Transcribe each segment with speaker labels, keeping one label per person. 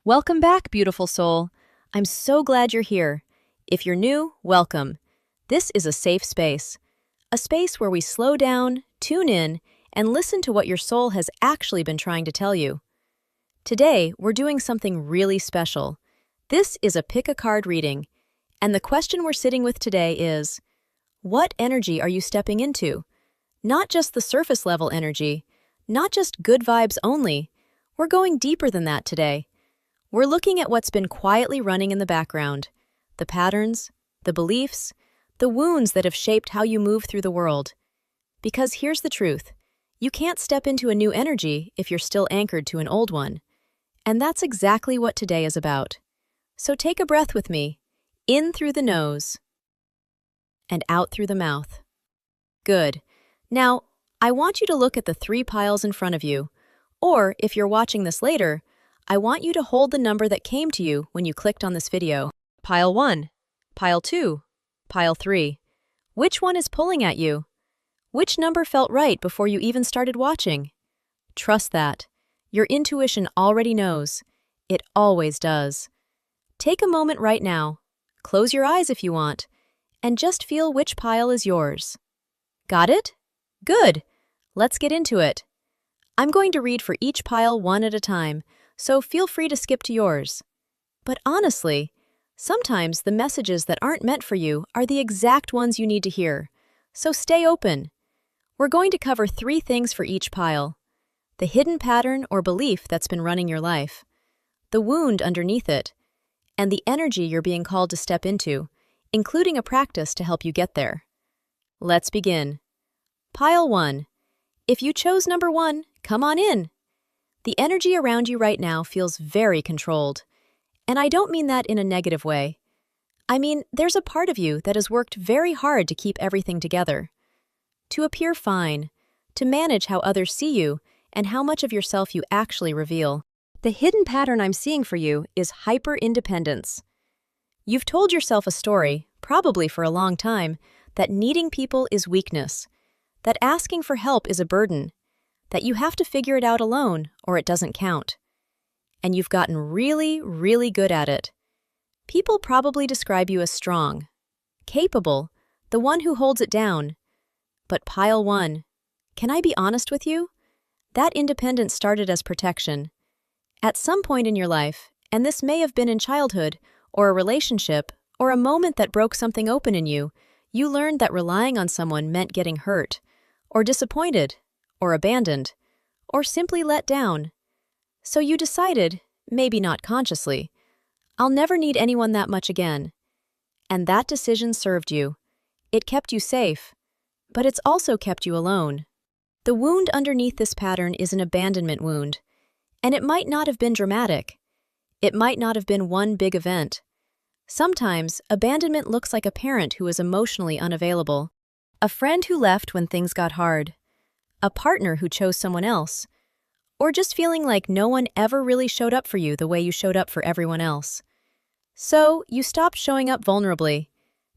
Speaker 1: Welcome back, beautiful soul. I'm so glad you're here. If you're new, welcome. This is a safe space. A space where we slow down, tune in, and listen to what your soul has actually been trying to tell you. Today, we're doing something really special. This is a pick a card reading, and the question we're sitting with today is, what energy are you stepping into? Not just the surface level energy, not just good vibes only. We're going deeper than that today. We're looking at what's been quietly running in the background, the patterns, the beliefs, the wounds that have shaped how you move through the world. Because here's the truth, you can't step into a new energy if you're still anchored to an old one. And that's exactly what today is about. So take a breath with me, in through the nose, and out through the mouth. Good. Now, I want you to look at the 3 piles in front of you, or if you're watching this later, I want you to hold the number that came to you when you clicked on this video. Pile 1, Pile 2, Pile 3. Which one is pulling at you? Which number felt right before you even started watching? Trust that. Your intuition already knows. It always does. Take a moment right now. Close your eyes if you want, and just feel which pile is yours. Got it? Good. Let's get into it. I'm going to read for each pile one at a time, so feel free to skip to yours. But honestly, sometimes the messages that aren't meant for you are the exact ones you need to hear, so stay open. We're going to cover 3 things for each pile: the hidden pattern or belief that's been running your life, the wound underneath it, and the energy you're being called to step into, including a practice to help you get there. Let's begin. Pile 1. If you chose number 1, come on in. The energy around you right now feels very controlled. And I don't mean that in a negative way. I mean, there's a part of you that has worked very hard to keep everything together, to appear fine, to manage how others see you and how much of yourself you actually reveal. The hidden pattern I'm seeing for you is hyper-independence. You've told yourself a story, probably for a long time, that needing people is weakness, that asking for help is a burden, that you have to figure it out alone or it doesn't count. And you've gotten really, really good at it. People probably describe you as strong, capable, the one who holds it down. But pile 1, can I be honest with you? That independence started as protection. At some point in your life, and this may have been in childhood, or a relationship, or a moment that broke something open in you, you learned that relying on someone meant getting hurt, or disappointed, or abandoned, or simply let down. So you decided, maybe not consciously, I'll never need anyone that much again. And that decision served you. It kept you safe, but it's also kept you alone. The wound underneath this pattern is an abandonment wound, and it might not have been dramatic. It might not have been one big event. Sometimes, abandonment looks like a parent who is emotionally unavailable, a friend who left when things got hard, a partner who chose someone else, or just feeling like no one ever really showed up for you the way you showed up for everyone else. So, you stopped showing up vulnerably,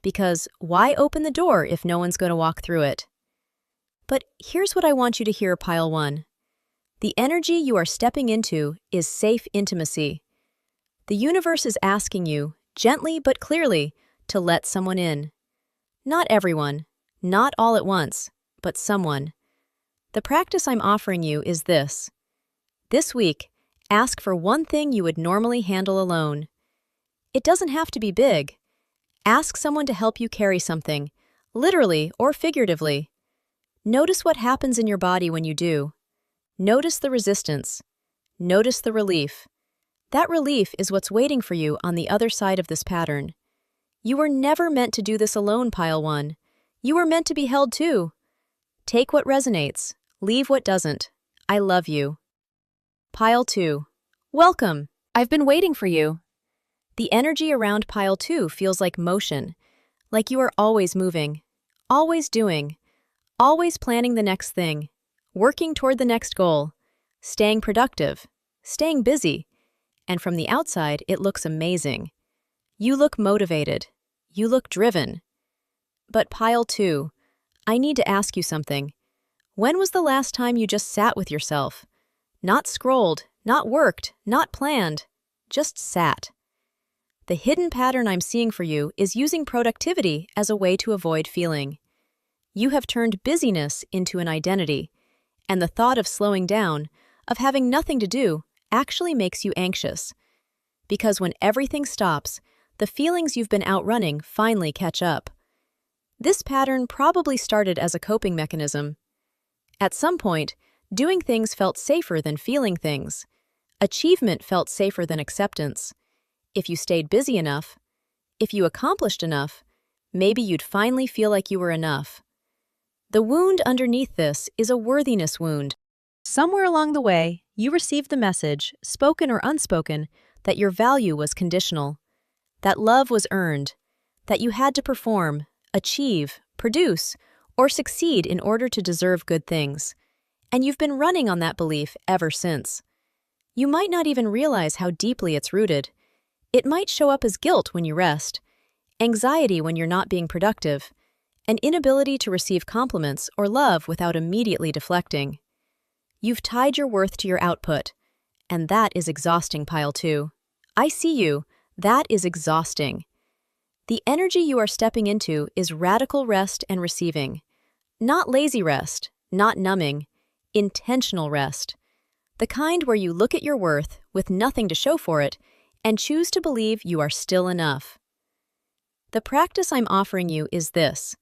Speaker 1: because why open the door if no one's going to walk through it? But here's what I want you to hear, pile 1. The energy you are stepping into is safe intimacy. The universe is asking you, gently but clearly, to let someone in. Not everyone, not all at once, but someone. The practice I'm offering you is this. This week, ask for one thing you would normally handle alone. It doesn't have to be big. Ask someone to help you carry something, literally or figuratively. Notice what happens in your body when you do. Notice the resistance. Notice the relief. That relief is what's waiting for you on the other side of this pattern. You were never meant to do this alone, pile 1. You were meant to be held too. Take what resonates. Leave what doesn't. I love you. Pile 2. Welcome. I've been waiting for you. The energy around pile 2 feels like motion, like you are always moving, always doing, always planning the next thing, working toward the next goal, staying productive, staying busy, and from the outside it looks amazing. You look motivated. You look driven. But pile 2, I need to ask you something. When was the last time you just sat with yourself? Not scrolled, not worked, not planned. just sat. The hidden pattern I'm seeing for you is using productivity as a way to avoid feeling. You have turned busyness into an identity, and the thought of slowing down, of having nothing to do, actually makes you anxious. Because when everything stops, the feelings you've been outrunning finally catch up. This pattern probably started as a coping mechanism. At some point, doing things felt safer than feeling things. Achievement felt safer than acceptance. If you stayed busy enough, if you accomplished enough, maybe you'd finally feel like you were enough. The wound underneath this is a worthiness wound. Somewhere along the way, you received the message, spoken or unspoken, that your value was conditional, that love was earned, that you had to perform, achieve, produce, or succeed in order to deserve good things. And you've been running on that belief ever since. You might not even realize how deeply it's rooted. It might show up as guilt when you rest, anxiety when you're not being productive, an inability to receive compliments or love without immediately deflecting. You've tied your worth to your output, and that is exhausting, Pile 2. I see you. That is exhausting. The energy you are stepping into is radical rest and receiving. Not lazy rest, not numbing, intentional rest. The kind where you look at your worth with nothing to show for it and choose to believe you are still enough. The practice I'm offering you is this.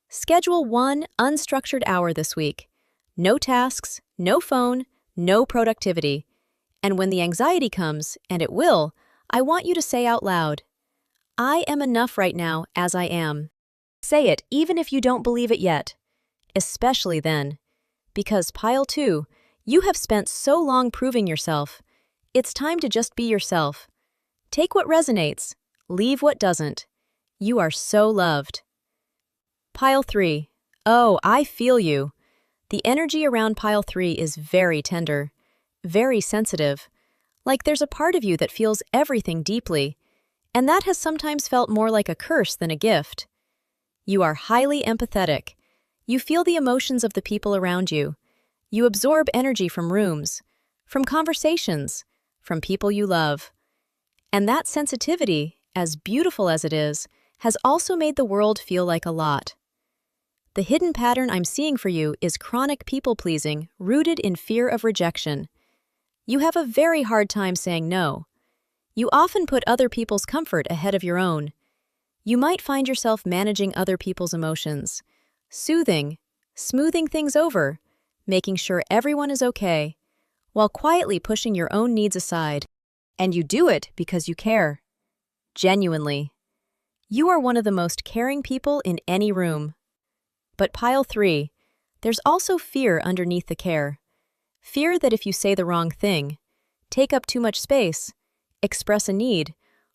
Speaker 1: Schedule one unstructured hour this week. No tasks, no phone, no productivity. And when the anxiety comes, and it will, I want you to say out loud, I am enough right now as I am. Say it even if you don't believe it yet. Especially then. Because Pile 2, you have spent so long proving yourself. It's time to just be yourself. Take what resonates, leave what doesn't. You are so loved. Pile 3. Oh, I feel you. The energy around Pile 3 is very tender, very sensitive. Like there's a part of you that feels everything deeply, and that has sometimes felt more like a curse than a gift. You are highly empathetic. You feel the emotions of the people around you. You absorb energy from rooms, from conversations, from people you love. And that sensitivity, as beautiful as it is, has also made the world feel like a lot. The hidden pattern I'm seeing for you is chronic people-pleasing rooted in fear of rejection. You have a very hard time saying no. You often put other people's comfort ahead of your own. You might find yourself managing other people's emotions, soothing, smoothing things over, making sure everyone is okay, while quietly pushing your own needs aside. And you do it because you care. Genuinely. You are one of the most caring people in any room. But Pile 3, there's also fear underneath the care. Fear that if you say the wrong thing, take up too much space, express a need,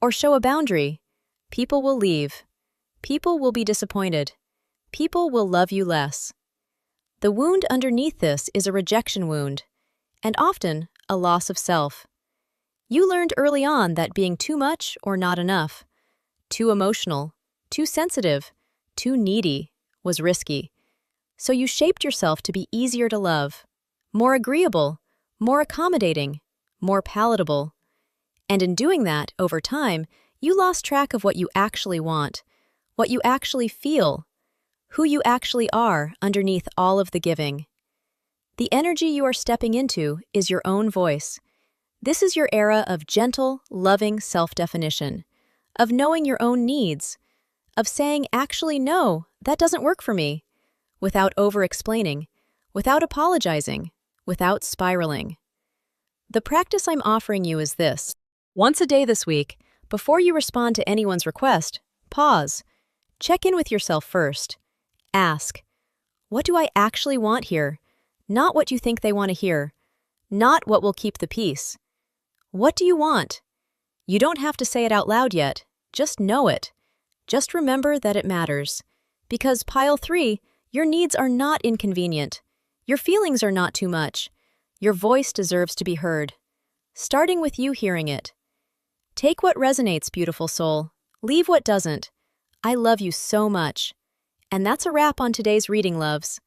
Speaker 1: or show a boundary, people will leave. People will be disappointed. People will love you less. The wound underneath this is a rejection wound, and often a loss of self. You learned early on that being too much or not enough, too emotional, too sensitive, too needy, was risky. So you shaped yourself to be easier to love, more agreeable, more accommodating, more palatable. And in doing that, over time, you lost track of what you actually want, what you actually feel, who you actually are underneath all of the giving. The energy you are stepping into is your own voice. This is your era of gentle, loving self-definition, of knowing your own needs, of saying, actually, no, that doesn't work for me, without over-explaining, without apologizing, without spiraling. The practice I'm offering you is this. Once a day this week, before you respond to anyone's request, pause. Check in with yourself first. Ask, what do I actually want here? Not what you think they want to hear. Not what will keep the peace. What do you want? You don't have to say it out loud yet. Just know it. Just remember that it matters. Because Pile 3, your needs are not inconvenient. Your feelings are not too much. Your voice deserves to be heard. Starting with you hearing it. Take what resonates, beautiful soul. Leave what doesn't. I love you so much. And that's a wrap on today's reading, loves.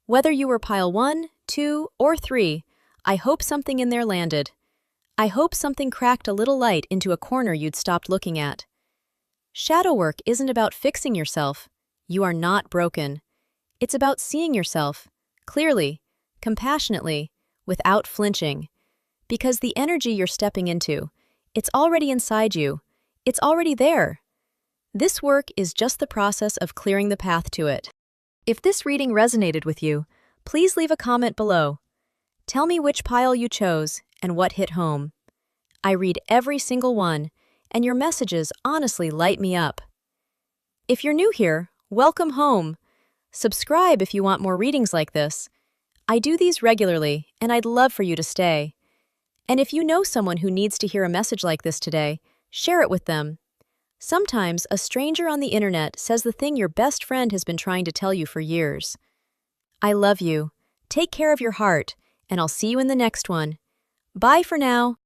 Speaker 1: Whether you were Pile 1, 2, or 3, I hope something in there landed. I hope something cracked a little light into a corner you'd stopped looking at. Shadow work isn't about fixing yourself. You are not broken. It's about seeing yourself, clearly, compassionately, without flinching. Because the energy you're stepping into, it's already inside you. It's already there. This work is just the process of clearing the path to it. If this reading resonated with you, please leave a comment below. Tell me which pile you chose and what hit home. I read every single one, and your messages honestly light me up. If you're new here, welcome home. Subscribe if you want more readings like this. I do these regularly, and I'd love for you to stay. And if you know someone who needs to hear a message like this today, share it with them. Sometimes a stranger on the internet says the thing your best friend has been trying to tell you for years. I love you. Take care of your heart, and I'll see you in the next one. Bye for now.